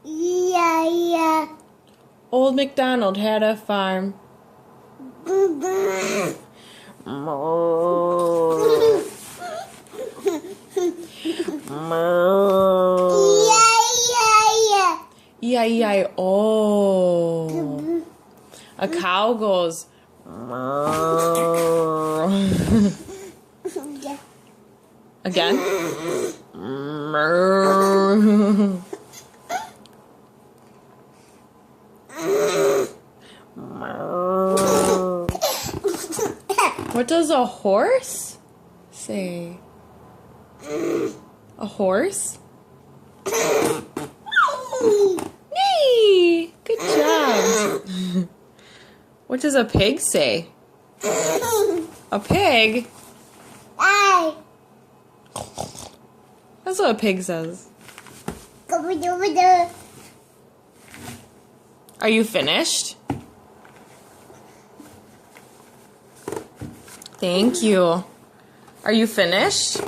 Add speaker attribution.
Speaker 1: Yeah.
Speaker 2: Old MacDonald had a farm. E-I-E-I-O. A cow goes. Again. What does a horse say? A horse? Neat! Good job. What does a pig say? A pig? That's what a pig says. Are you finished? Thank you. Are you finished?